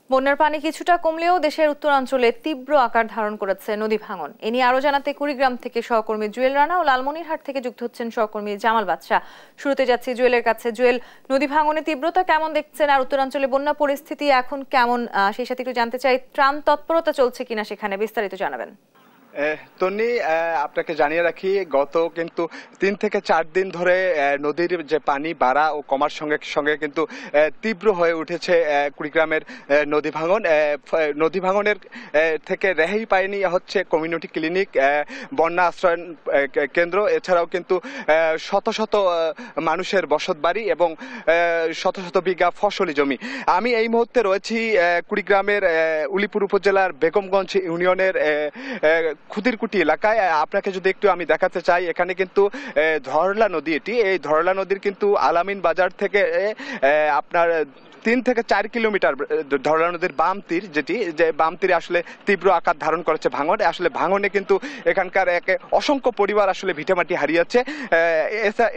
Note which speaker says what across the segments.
Speaker 1: বন্যার পানি কিছুটা কমলেও দেশের উত্তরাঞ্চলে তীব্র আকার ধারণ করেছে নদী ভাঙন। এ নিয়ে আরো জানাতে কুড়িগ্রাম থেকে সহকর্মী জুয়েল রানা ও লালমনিরহাট থেকে যুক্ত হচ্ছেন সহকর্মী জামাল বাদশা। শুরুতে যাচ্ছি জুয়েলের কাছে। জুয়েল, নদী ভাঙনের তীব্রতা কেমন দেখছেন, আর উত্তরাঞ্চলে বন্যা পরিস্থিতি এখন কেমন সেই সাথে একটু জানতে চাই ত্রাণ তৎপরতা চলছে কিনা সেখানে, বিস্তারিত জানাবেন।
Speaker 2: তন্নি, আপনাকে জানিয়ে রাখি, গত কিন্তু 3 থেকে 4 দিন ধরে নদীর যে পানি বাড়া ও কমার সঙ্গে সঙ্গে কিন্তু তীব্র হয়ে উঠেছে কুড়িগ্রামের নদী ভাঙনের থেকে রেহাই পায়নি হচ্ছে কমিউনিটি ক্লিনিক, বন্যা আশ্রয়ন কেন্দ্র, এছাড়াও কিন্তু শত শত মানুষের বসত বাড়ি এবং শত শত বিঘা ফসলি জমি। আমি এই মুহূর্তে রয়েছি কুড়িগ্রামের উলিপুর উপজেলার বেগমগঞ্জ ইউনিয়নের খুদিরকুটি এলাকায়। আপনাকে যদি একটু আমি দেখাতে চাই, এখানে কিন্তু ধরলা নদী, এই ধরলা নদীর কিন্তু আলামিন বাজার থেকে আপনার 3 থেকে 4 কিলোমিটার ধরলা নদীর বাম তীর, যে বাম তীরে আসলে তীব্র আকার ধারণ করেছে ভাঙন। আসলে ভাঙনে কিন্তু এখানকার অসংখ্য পরিবার আসলে ভিটেমাটি হারিয়েছে।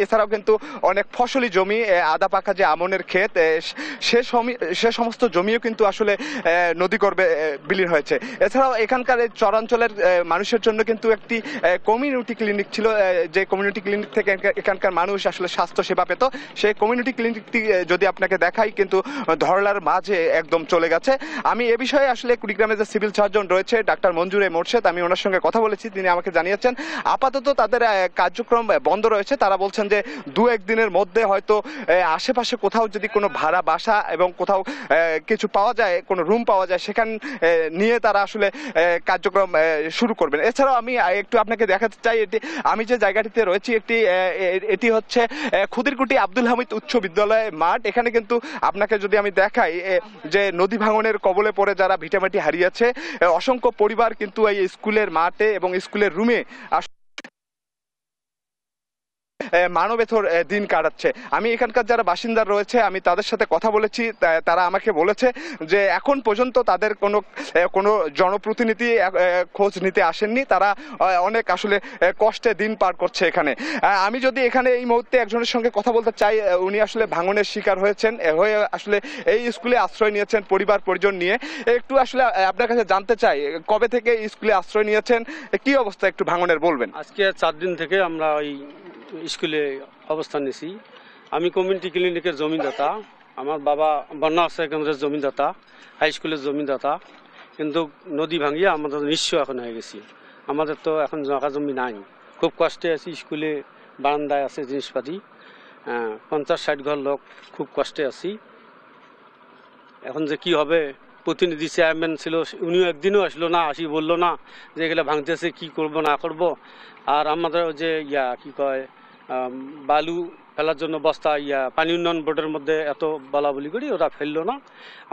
Speaker 2: এছাড়াও কিন্তু অনেক ফসলি জমি, আদা পাকা যে আমনের ক্ষেত, সে সমস্ত জমিও কিন্তু আসলে নদীগর্ভে বিলীন হয়েছে। এছাড়াও এখানকার চরাঞ্চলের মানুষের জন্য কিন্তু একটি কমিউনিটি ক্লিনিক ছিল, যে কমিউনিটি ক্লিনিক থেকে এখানকার মানুষ আসলে স্বাস্থ্য সেবা পেত। সেই কমিউনিটি ক্লিনিকটি যদি আপনাকে দেখাই, কিন্তু ধরলার মাঝে একদম চলে গেছে। আমি এ বিষয়ে আসলে কুড়িগ্রামে যে সিভিল সার্জন রয়েছে ডাক্তার মঞ্জুরে মোর্শেদ, আমি ওনার সঙ্গে কথা বলেছি। তিনি আমাকে জানিয়েছেন আপাতত তাদের কার্যক্রম বন্ধ রয়েছে। তারা বলছেন যে 2-1 দিনের মধ্যে হয়তো আশেপাশে কোথাও যদি কোনো ভাড়া বাসা এবং কোথাও কিছু পাওয়া যায়, কোনো রুম পাওয়া যায়, সেখান নিয়ে তারা আসলে কার্যক্রম শুরু করবেন। এছাড়াও আমি একটু আপনাকে দেখাতে চাই, আমি যে জায়গাটিতে রয়েছি এটি হচ্ছে খুদিরকুটি আব্দুল হামিদ উচ্চ বিদ্যালয় মাঠ। এখানে কিন্তু আপনাকে যদি আমি দেখাই যে নদী ভাঙনের কবলে পড়ে যারা ভিটামাটি হারিয়েছে, অসংখ্য পরিবার কিন্তু এই স্কুলের মাঠে এবং স্কুলের রুমে মানবেতর দিন কাটাচ্ছে। আমি এখানকার যারা বাসিন্দা রয়েছে আমি তাদের সাথে কথা বলেছি, তারা আমাকে বলেছে যে এখন পর্যন্ত তাদের কোনো জনপ্রতিনিধি খোঁজ নিতে আসেননি। তারা অনেক আসলে কষ্টে দিন পার করছে এখানে। আমি যদি এখানে এই মুহূর্তে একজনের সঙ্গে কথা বলতে চাই, উনি আসলে ভাঙনের শিকার হয়ে আসলে এই স্কুলে আশ্রয় নিয়েছেন পরিবার পরিজন নিয়ে। একটু আসলে আপনার কাছে জানতে চাই, কবে থেকে স্কুলে আশ্রয় নিয়েছেন, কি অবস্থা একটু ভাঙনের বলবেন?
Speaker 3: আজকে 4 দিন থেকে আমরা ওই স্কুলে অবস্থান নিয়েছি। আমি কমিউনিটি ক্লিনিকের জমিদাতা, আমার বাবা বন্যা আশ্রয় কেন্দ্রের জমিদাতা, হাই স্কুলের জমিদাতা। কিন্তু নদী ভাঙিয়ে আমাদের নিঃস্ব এখন হয়ে গেছি। আমাদের তো এখন জায়গা জমি নাই, খুব কষ্টে আছি। স্কুলে বারান্দায় আছে জিনিসপাতি, 50-60 ঘর লোক, খুব কষ্টে আছি। এখন যে কি হবে, প্রতিনিধি চেয়ারম্যান ছিল, উনিও একদিনও আসলো না, আসি বললো না যে এগুলো ভাঙতেছে, কি করব না করব। আর আমাদের যে কি কয় বালু ফেলার জন্য বস্তা পানি উন্নয়ন বোর্ডের মধ্যে এত বলা বলি করি, ওরা ফেললো না।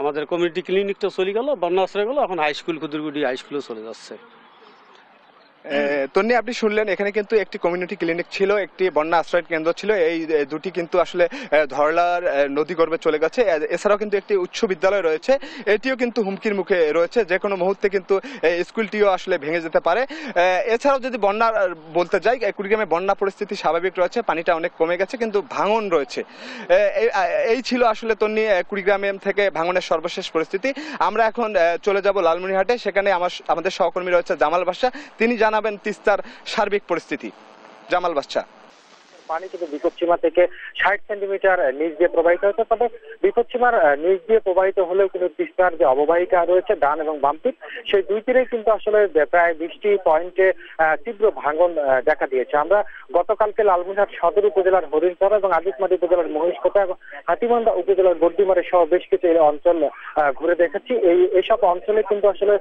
Speaker 3: আমাদের কমিউনিটি ক্লিনিকটা চলে গেল, বন্যা আশ্রয় গেল, এখন হাই স্কুল খুদুরগুড়ি হাই স্কুলও চলে যাচ্ছে।
Speaker 2: তন্নি, আপনি শুনলেন এখানে কিন্তু একটি কমিউনিটি ক্লিনিক ছিল, একটি বন্যা আশ্রয় কেন্দ্র ছিল। এই দুটি কিন্তু আসলে ধরলার নদীগর্ভে চলে গেছে। এছাড়াও কিন্তু একটি উচ্চ বিদ্যালয় রয়েছে, এটিও কিন্তু হুমকির মুখে রয়েছে। যে কোনো মুহূর্তে কিন্তু স্কুলটিও আসলে ভেঙে যেতে পারে। এছাড়াও যদি বন্যা বলতে যাই, কুড়িগ্রামে বন্যা পরিস্থিতি স্বাভাবিক রয়েছে, পানিটা অনেক কমে গেছে, কিন্তু ভাঙন রয়েছে। এই ছিল আসলে তন্নি কুড়িগ্রামে থেকে ভাঙনের সর্বশেষ পরিস্থিতি। আমরা এখন চলে যাব লালমনিরহাটে, সেখানে আমাদের সহকর্মী রয়েছে জামাল বাদশা, তিনি জানাবেন তিস্তার সার্বিক পরিস্থিতি। জামাল বাদশা।
Speaker 4: পানি কিন্তু বিপদসীমা থেকে 60 সেন্টিমিটার নিচ দিয়ে প্রবাহিত হচ্ছে। তবে বিপদসীমার নিচ দিয়ে প্রবাহিত হলেও কিন্তু তিস্তার যে অববাহিকা রয়েছে ডান এবং বাম তীর, সেই দুই তীরে কিন্তু আসলে প্রায় 20টি পয়েন্টে তীব্র ভাঙন দেখা দিয়েছে। আমরা গতকালকে লালমনিরহাট সদর উপজেলার হরিণচর এবং আজিকমাটি উপজেলার মহিষকোটা এবং হাতিমান্দা উপজেলার গড্ডিমারি সহ বেশ কিছু অঞ্চল ঘুরে দেখেছি। এইসব অঞ্চলে কিন্তু আসলে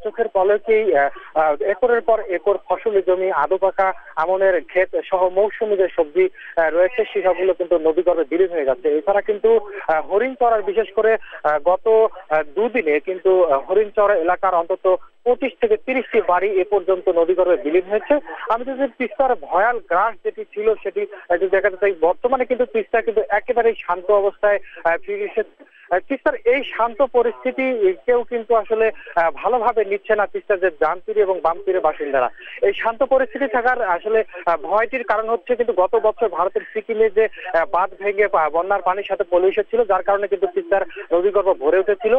Speaker 4: চোখের পলকেই একরের পর একর ফসলি জমি, আদা পাকা আমনের ক্ষেত সহ মৌসুমী যে সবজি রয়েছে সেসবগুলো কিন্তু নদীগর্ভে বিলীন হয়ে যাচ্ছে। এছাড়া কিন্তু হরিণচর, বিশেষ করে গত 2 দিনে কিন্তু হরিণচর এলাকার অন্তত 25 থেকে 30টি বাড়ি এ পর্যন্ত নদীগর্ভে বিলীন হয়েছে। আমি যদি তিস্তার ভয়াল গ্রাস যেটি ছিল সেটি দেখাতে চাই, বর্তমানে কিন্তু তিস্তা কিন্তু একেবারেই শান্ত অবস্থায় ফিরে এসেছে। তিস্তার এই শান্ত পরিস্থিতি কেউ কিন্তু আসলে ভালোভাবে নিচ্ছে না তিস্তার যে ডান তীরে এবং বাম তীরে বাসিন্দারা। এই শান্ত পরিস্থিতি থাকার আসলে ভয়টির কারণ হচ্ছে কিন্তু গত বছর ভারতের সিকিমে যে বাঁধ ভেঙে বন্যার পানির সাথে পলিউশন ছিল, যার কারণে কিন্তু তিস্তার নদীগর্ভ ভরে উঠেছিল।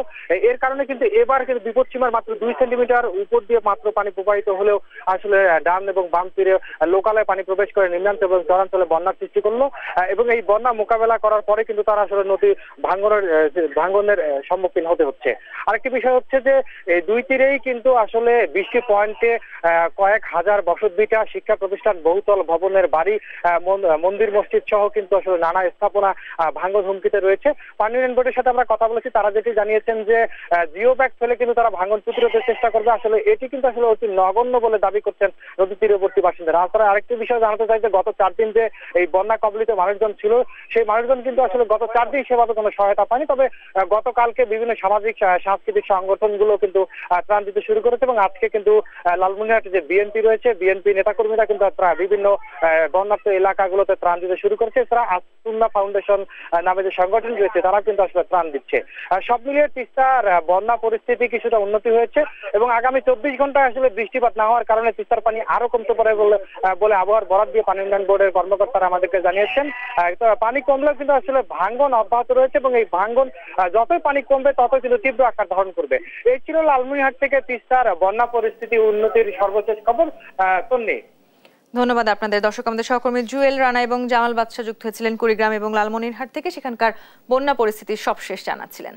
Speaker 4: এর কারণে কিন্তু এবার কিন্তু বিপদসীমার মাত্র 2 সেন্টিমিটার উপর দিয়ে মাত্র পানি প্রবাহিত হলেও আসলে ডান এবং বাম তীরে লোকালয়ে পানি প্রবেশ করে নিম্নাঞ্চল এবং চরাঞ্চলে বন্যার সৃষ্টি করলো। এবং এই বন্যা মোকাবেলা করার পরে কিন্তু তারা আসলে নদী ভাঙ্গনের সম্মুখীন হতে হচ্ছে। আরেকটি বিষয় হচ্ছে যে এই দুই তীরেই কিন্তু আসলে 20টি পয়েন্টে কয়েক হাজার বসতভিটা, শিক্ষা প্রতিষ্ঠান, বহুতল ভবনের বাড়ি, মন্দির মসজিদ সহ কিন্তু আসলে নানা স্থাপনা ভাঙ্গন হুমকিতে রয়েছে। পানি উন্নয়ন বোর্ডের সাথে আমরা কথা বলেছি, তারা যেটি জানিয়েছেন যে জিও ব্যাগ ফেলে কিন্তু তারা ভাঙ্গন প্রতিরোধের চেষ্টা করবে। আসলে এটি কিন্তু আসলে অতি নগণ্য বলে দাবি করছেন নদী তীরবর্তী বাসিন্দারা। তাছাড়া আরেকটি বিষয় জানাতে চাই যে গত 4 দিন যে এই বন্যা কবলিত মানুষজন ছিল, সেই মানুষজন কিন্তু আসলে গত 4 দিন সেভাবে কোনো সহায়তা পায়নি। তবে গতকালকে বিভিন্ন সামাজিক সাংস্কৃতিক সংগঠনগুলো কিন্তু ত্রাণ দিতে শুরু করেছে এবং আজকে কিন্তু লালমনিরহাটে যে বিএনপি রয়েছে, বিএনপি নেতাকর্মীরা কিন্তু বিভিন্ন বন্যার্ত এলাকাগুলোতে ত্রাণ দিতে শুরু করেছে। এছাড়া আসুন্না ফাউন্ডেশন নামে যে সংগঠন রয়েছে তারা কিন্তু আসলে ত্রাণ দিচ্ছে। সব মিলিয়ে তিস্তার বন্যা পরিস্থিতি কিছুটা উন্নতি হয়েছে এবং আগামী 24 ঘন্টায় আসলে বৃষ্টিপাত না হওয়ার কারণে তিস্তার পানি আরো কমতে পারে বলে আবহাওয়ার বরাদ দিয়ে পানি উন্নয়ন বোর্ডের কর্মকর্তারা আমাদেরকে জানিয়েছেন। পানি কমলেও কিন্তু আসলে ভাঙ্গন অব্যাহত রয়েছে এবং এই ভাঙ্গন যতই পানি কমবে ততই কিন্তু তীব্র আকার ধারণ করবে। এই ছিল লালমনিরহাট থেকে তিস্তার বন্যা পরিস্থিতি উন্নতির সর্বশেষ খবর। তন্নি,
Speaker 1: ধন্যবাদ আপনাদের। দর্শক, আমাদের সহকর্মী জুয়েল রানা এবং জামাল বাদশা যুক্ত হয়েছিলেন কুড়িগ্রাম এবং লালমনিরহাট থেকে, সেখানকার বন্যা পরিস্থিতির সবশেষ জানাচ্ছিলেন।